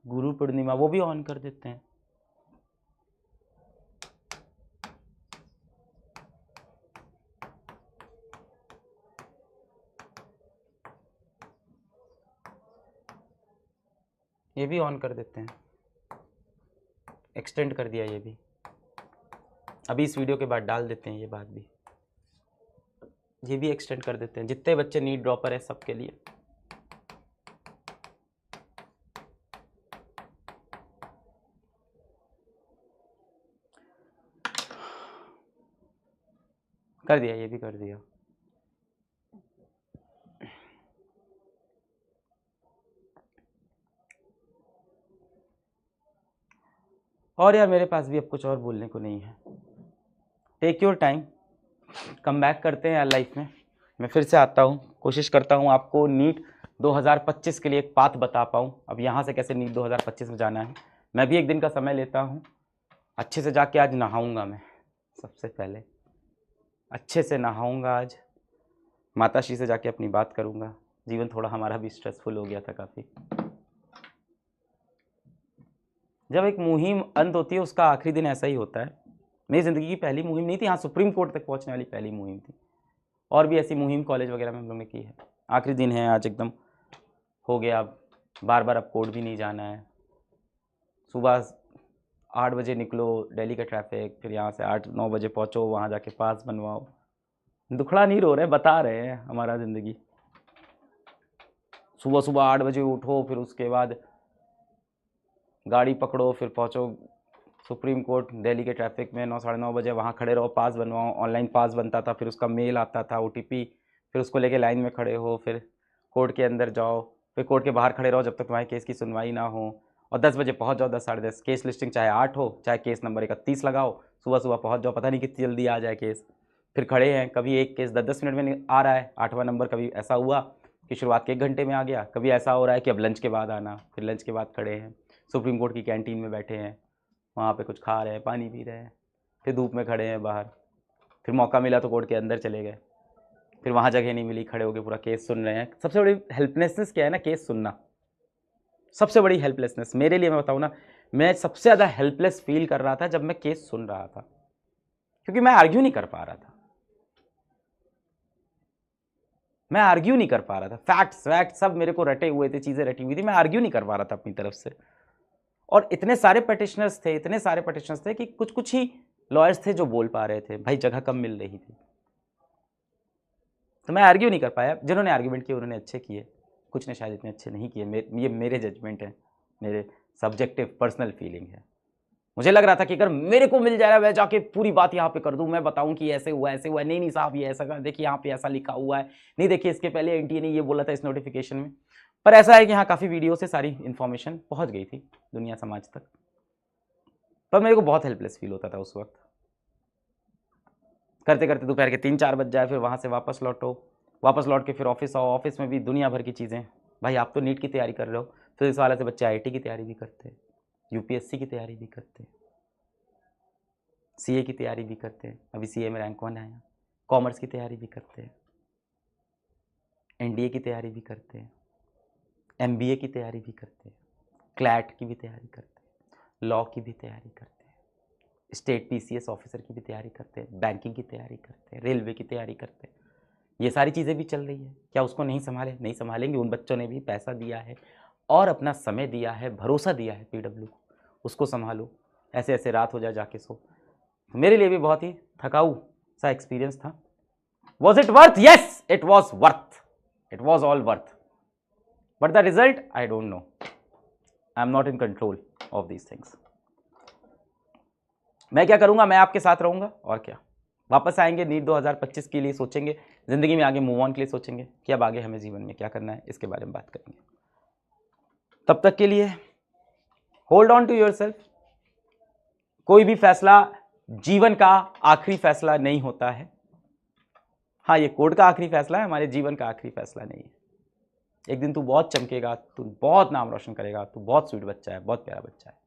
गुरु पूर्णिमा वो भी ऑन कर देते हैं। ये भी ऑन कर देते हैं, एक्सटेंड कर दिया ये भी। अभी इस वीडियो के बाद डाल देते हैं ये बात भी। ये भी एक्सटेंड कर देते हैं, जितने बच्चे नीट ड्रॉपर है सबके लिए। कर दिया, ये भी कर दिया। और यार मेरे पास भी अब कुछ और बोलने को नहीं है। Take your time, come back करते हैं यार लाइफ में। मैं फिर से आता हूँ, कोशिश करता हूँ आपको नीट 2025 के लिए एक पाथ बता पाऊँ। अब यहाँ से कैसे नीट 2025 में जाना है, मैं भी एक दिन का समय लेता हूँ। अच्छे से जाके आज नहाऊंगा, मैं सबसे पहले अच्छे से नहाऊंगा आज, माताश्री से जाके अपनी बात करूंगा। जीवन थोड़ा हमारा भी स्ट्रेसफुल हो गया था काफ़ी। जब एक मुहिम अंत होती है उसका आखिरी दिन ऐसा ही होता है। मेरी ज़िंदगी की पहली मुहिम नहीं थी, हाँ सुप्रीम कोर्ट तक पहुंचने वाली पहली मुहिम थी। और भी ऐसी मुहिम कॉलेज वगैरह में हम लोग ने की है। आखिरी दिन है आज, एकदम हो गया। अब बार बार अब कोर्ट भी नहीं जाना है। सुबह 8 बजे निकलो, दिल्ली का ट्रैफिक, फिर यहाँ से 8-9 बजे पहुँचो, वहाँ जाके पास बनवाओ। दुखड़ा नहीं रो रहे, बता रहे हैं हमारा ज़िंदगी। सुबह सुबह 8 बजे उठो, फिर उसके बाद गाड़ी पकड़ो, फिर पहुँचो सुप्रीम कोर्ट दिल्ली के ट्रैफिक में। 9-9:30 बजे वहाँ खड़े रहो, पास बनवाओ। ऑनलाइन पास बनता था, फिर उसका मेल आता था OTP, फिर उसको लेके लाइन में खड़े हो, फिर कोर्ट के अंदर जाओ, फिर कोर्ट के बाहर खड़े रहो जब तक तुम्हारे केस की सुनवाई ना हो। और 10 बजे पहुँच जाओ, 10-10:30। केस लिस्टिंग चाहे 8 हो, चाहे केस नंबर 31 लगाओ, सुबह सुबह पहुँच जाओ। पता नहीं कितनी जल्दी आ जाए केस। फिर खड़े हैं, कभी एक केस 10-10 मिनट में आ रहा है, 8वां नंबर। कभी ऐसा हुआ कि शुरुआत के 1 घंटे में आ गया, कभी ऐसा हो रहा है कि अब लंच के बाद आना। फिर लंच के बाद खड़े हैं, सुप्रीम कोर्ट की कैंटीन में बैठे हैं, वहाँ पे कुछ खा रहे हैं, पानी पी रहे हैं। फिर धूप में खड़े हैं बाहर, फिर मौका मिला तो कोर्ट के अंदर चले गए, फिर वहाँ जगह नहीं मिली, खड़े होकर पूरा केस सुन रहे हैं। सबसे बड़ी हेल्पलेसनेस क्या है ना, केस सुनना। सबसे बड़ी हेल्पलेसनेस मेरे लिए, मैं बताऊँ ना, मैं सबसे ज़्यादा हेल्पलेस फील कर रहा था जब मैं केस सुन रहा था, क्योंकि मैं आर्ग्यू नहीं कर पा रहा था। मैं आर्ग्यू नहीं कर पा रहा था। फैक्ट्स सब मेरे को रटे हुए थे, चीज़ें रटी हुई थी, मैं आर्ग्यू नहीं कर पा रहा था अपनी तरफ से। और इतने सारे पटिशनर्स थे कि कुछ कुछ ही लॉयर्स थे जो बोल पा रहे थे, भाई जगह कम मिल रही थी, तो मैं आर्ग्यू नहीं कर पाया। जिन्होंने आर्ग्यूमेंट किए उन्होंने अच्छे किए, कुछ ने शायद इतने अच्छे नहीं किए। ये मेरे जजमेंट है, मेरे सब्जेक्टिव पर्सनल फीलिंग है। मुझे लग रहा था कि अगर मेरे को मिल जाए, मैं जाके पूरी बात यहाँ पे कर दूं, मैं बताऊं कि ऐसे हुआ ऐसे हुआ। नहीं साहब, ये ऐसा, देखिए यहाँ पे ऐसा लिखा हुआ है, नहीं देखिए इसके पहले एनटीए ने ये बोला था इस नोटिफिकेशन में। पर ऐसा है कि हाँ, काफ़ी वीडियो से सारी इन्फॉर्मेशन पहुँच गई थी दुनिया समाज तक, पर मेरे को बहुत हेल्पलेस फील होता था उस वक्त। करते करते दोपहर के 3-4 बज जाए, फिर वहाँ से वापस लौट के फिर ऑफिस आओ। ऑफिस में भी दुनिया भर की चीज़ें। भाई आप तो नीट की तैयारी कर रहे हो, फिर इस वाले से बच्चे IIT की तैयारी भी करते हैं, UPSC की तैयारी भी करते हैं, CA की तैयारी भी करते हैं। अभी CA में रैंक 1 आया। कॉमर्स की तैयारी भी करते हैं, NDA की तैयारी भी करते हैं, MBA की तैयारी भी करते हैं, क्लैट की भी तैयारी करते हैं, लॉ की भी तैयारी करते हैं, स्टेट PCS ऑफिसर की भी तैयारी करते हैं, बैंकिंग की तैयारी करते हैं, रेलवे की तैयारी करते हैं। ये सारी चीज़ें भी चल रही है, क्या उसको नहीं संभाले? नहीं संभालेंगे। उन बच्चों ने भी पैसा दिया है और अपना समय दिया है, भरोसा दिया है PW को, उसको संभालो। ऐसे ऐसे रात हो जाए जाके सो। मेरे लिए भी बहुत ही थकाऊ सा एक्सपीरियंस था। Was it worth? Yes, it was worth, it was all worth, but the result I don't no. I am not in control of these things. मैं क्या करूंगा, मैं आपके साथ रहूंगा और क्या। वापस आएंगे नीट 2025 के लिए, सोचेंगे जिंदगी में आगे मूव ऑन के लिए, सोचेंगे कि अब आगे हमें जीवन में क्या करना है, इसके बारे में बात करेंगे। तब तक के लिए होल्ड ऑन टू योरसेल्फ। कोई भी फैसला जीवन का आखिरी फैसला नहीं होता है। हाँ, ये कोर्ट का आखिरी फैसला है, हमारे जीवन का आखिरी फैसला नहीं है। एक दिन तू बहुत चमकेगा, तू बहुत नाम रोशन करेगा, तू बहुत स्वीट बच्चा है, बहुत प्यारा बच्चा है।